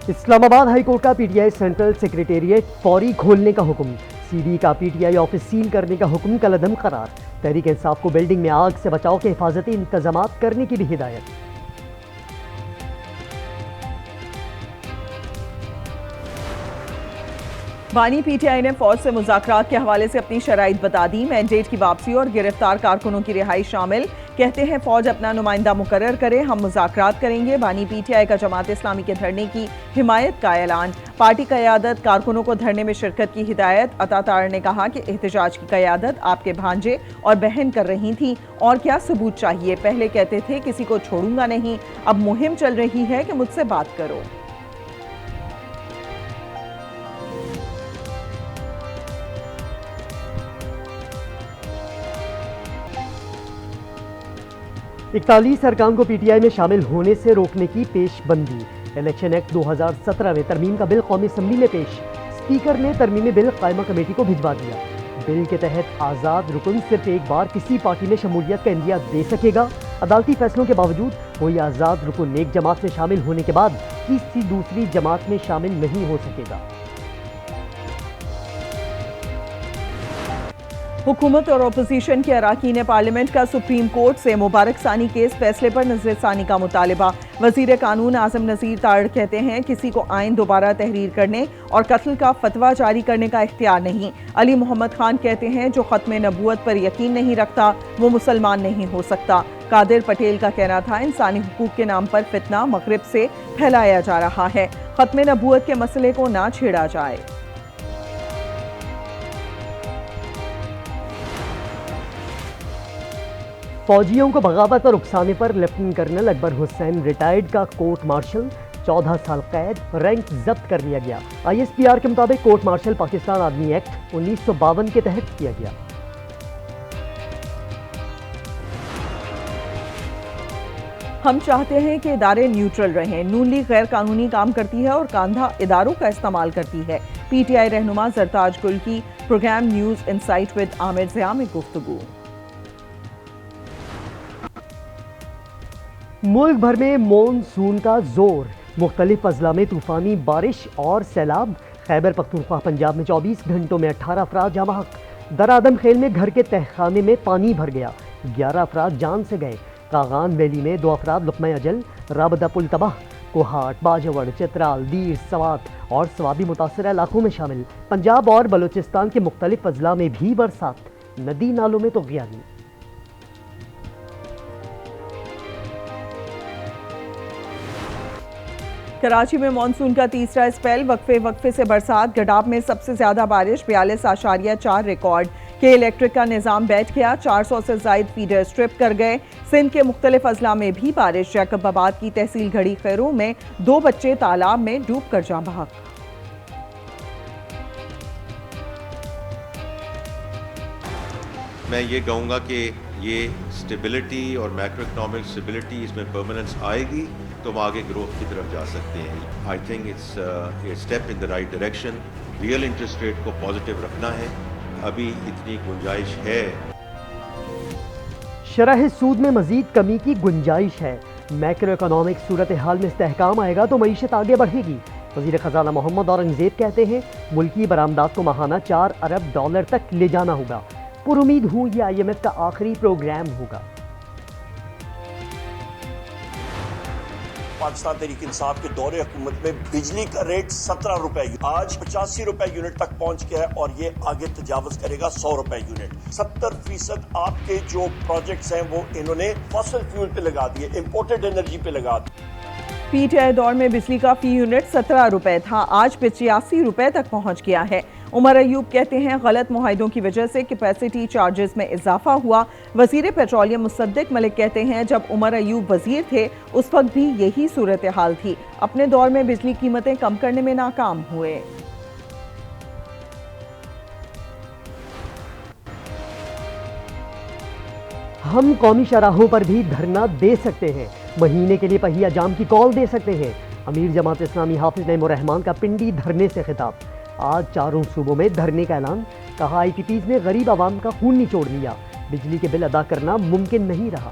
اسلام آباد high court کا P T I central secretariat فوری کھولنے کا حکم، سی ڈی کا P T I office seal کرنے کا حکم کالعدم قرار، تحریک انصاف کو بلڈنگ میں آگ سے بچاؤ کے حفاظتی انتظامات کرنے کی بھی ہدایت۔ بانی پی ٹی آئی نے فوج سے مذاکرات کے حوالے سے اپنی شرائط بتا دی، مینڈیٹ کی واپسی اور گرفتار کارکنوں کی رہائی شامل۔ کہتے ہیں فوج اپنا نمائندہ مقرر کرے، ہم مذاکرات کریں گے۔ بانی پی ٹی آئی کا جماعت اسلامی کے دھرنے کی حمایت کا اعلان، پارٹی قیادت کارکنوں کو دھرنے میں شرکت کی ہدایت۔ عطا تار نے کہا کہ احتجاج کی قیادت آپ کے بھانجے اور بہن کر رہی تھیں، اور کیا ثبوت چاہیے؟ پہلے کہتے تھے کسی کو چھوڑوں گا نہیں، اب مہم چل رہی ہے کہ مجھ سے بات کرو۔ 41 ارکان کو پی ٹی آئی میں شامل ہونے سے روکنے کی پیش بندی، الیکشن ایکٹ 2017 میں ترمیم کا بل قومی اسمبلی میں پیش، اسپیکر نے ترمیمی بل قائمہ کمیٹی کو بھجوا دیا۔ بل کے تحت آزاد رکن صرف ایک بار کسی پارٹی میں شمولیت کا عندیہ دے سکے گا۔ عدالتی فیصلوں کے باوجود کوئی آزاد رکن ایک جماعت میں شامل ہونے کے بعد کسی دوسری جماعت میں شامل نہیں ہو سکے گا۔ حکومت اور اپوزیشن کے اراکین پارلیمنٹ کا سپریم کورٹ سے مبارک ثانی کیس فیصلے پر نظر ثانی کا مطالبہ۔ وزیر قانون اعظم نذیر تارڑ کہتے ہیں کسی کو آئین دوبارہ تحریر کرنے اور قتل کا فتویٰ جاری کرنے کا اختیار نہیں۔ علی محمد خان کہتے ہیں جو ختم نبوت پر یقین نہیں رکھتا وہ مسلمان نہیں ہو سکتا۔ قادر پٹیل کا کہنا تھا انسانی حقوق کے نام پر فتنہ مغرب سے پھیلایا جا رہا ہے، ختم نبوت کے مسئلے کو نہ چھیڑا جائے۔ فوجیوں کو بغاوت اور اکسانے پر لیفٹیننٹ کرنل اکبر حسین ریٹائرڈ کا کورٹ مارشل، 14 سال قید، رینک ضبط کر لیا گیا۔ آئی ایس پی آر کے مطابق court martial Pakistan army act 1952 کے تحت کیا گیا۔ ہم چاہتے ہیں کہ ادارے نیوٹرل رہیں، نون لیگ غیر قانونی کام کرتی ہے اور کاندھا اداروں کا استعمال کرتی ہے۔ پی ٹی آئی رہنما زرتاج گل کی پروگرام نیوز انسائٹ ود عامر ضیاء میں گفتگو۔ ملک بھر میں مون سون کا زور، مختلف اضلاع میں طوفانی بارش اور سیلاب۔ خیبر پختونخوا پنجاب میں 24 گھنٹوں میں 18 افراد جاں بحق۔ درآدم خیل میں گھر کے تہخانے میں پانی بھر گیا، 11 افراد جان سے گئے۔ کاغان ویلی میں 2 افراد لقمہ اجل، رابطہ پل تباہ۔ کوہاٹ، باجوڑ، چترال، دیر، سوات اور سوابی متاثرہ علاقوں میں شامل۔ پنجاب اور بلوچستان کے مختلف اضلاع میں بھی برسات، ندی نالوں میں طغیانی۔ کراچی میں مانسون کا تیسرا اسپیل، وقفے سے برسات۔ گڈاب میں سب سے زیادہ بارش 42.4 ریکارڈ۔ کے الیکٹرک کا نظام بیٹھ گیا، 400 سے زائد فیڈر سٹرپ کر گئے۔ سندھ کے مختلف اضلاع میں بھی بارش۔ یعقوب آباد کی تحصیل گھڑی خیروں میں 2 بچے تالاب میں ڈوب کر جاں بحق۔ میں یہ کہوں گا کہ یہ سٹیبلٹی اور میکرو اکنامک سٹیبلٹی اس میں پرماننس آئے گی تو ہم آگے گروتھ کی طرف جا سکتے ہیں۔ I think it's a step in the right direction. Real interest rate کو پازیٹیو رکھنا ہے، ابھی اتنی گنجائش ہے۔ شرح سود میں مزید کمی کی گنجائش ہے۔ میکرو اکنامک صورتحال میں استحکام آئے گا تو معیشت آگے بڑھے گی۔ وزیر خزانہ محمد اورنگزیب کہتے ہیں ملکی برآمدات کو ماہانہ 4 ارب ڈالر تک لے جانا ہوگا۔ پر امید ہوں یہ آئی ایم ایف کا آخری پروگرام ہوگا۔ پاکستان تحریک انصاف کے دور حکومت میں بجلی کا ریٹ 17 روپے، آج 85 روپے یونٹ تک پہنچ گیا ہے اور یہ آگے تجاوز کرے گا 100 روپے یونٹ۔ 70% آپ کے جو پروجیکٹس ہیں وہ انہوں نے فاسل فیول پہ لگا دیے، امپورٹڈ انرجی پہ لگا دیے۔ پی ٹی آئی دور میں بجلی کا فی یونٹ 17 روپے تھا، آج 85 روپے تک پہنچ گیا ہے۔ عمر ایوب کہتے ہیں غلط معاہدوں کی وجہ سے کیپیسٹی چارجز میں اضافہ ہوا۔ وزیر پیٹرولیم مصدق ملک کہتے ہیں جب عمر ایوب وزیر تھے اس وقت بھی یہی صورتحال تھی، اپنے دور میں بجلی قیمتیں کم کرنے میں ناکام ہوئے۔ ہم قومی شاہراہوں پر بھی دھرنا دے سکتے ہیں، مہینے کے لیے پہیہ جام کی کال دے سکتے ہیں۔ امیر جماعت اسلامی حافظ نعیم الرحمان کا پنڈی دھرنے سے خطاب۔ آج 4 صوبوں میں دھرنے کا اعلان، کہا آئی ٹی پیز نے غریب عوام کا خون نچوڑ لیا، بجلی کے بل ادا کرنا ممکن نہیں رہا۔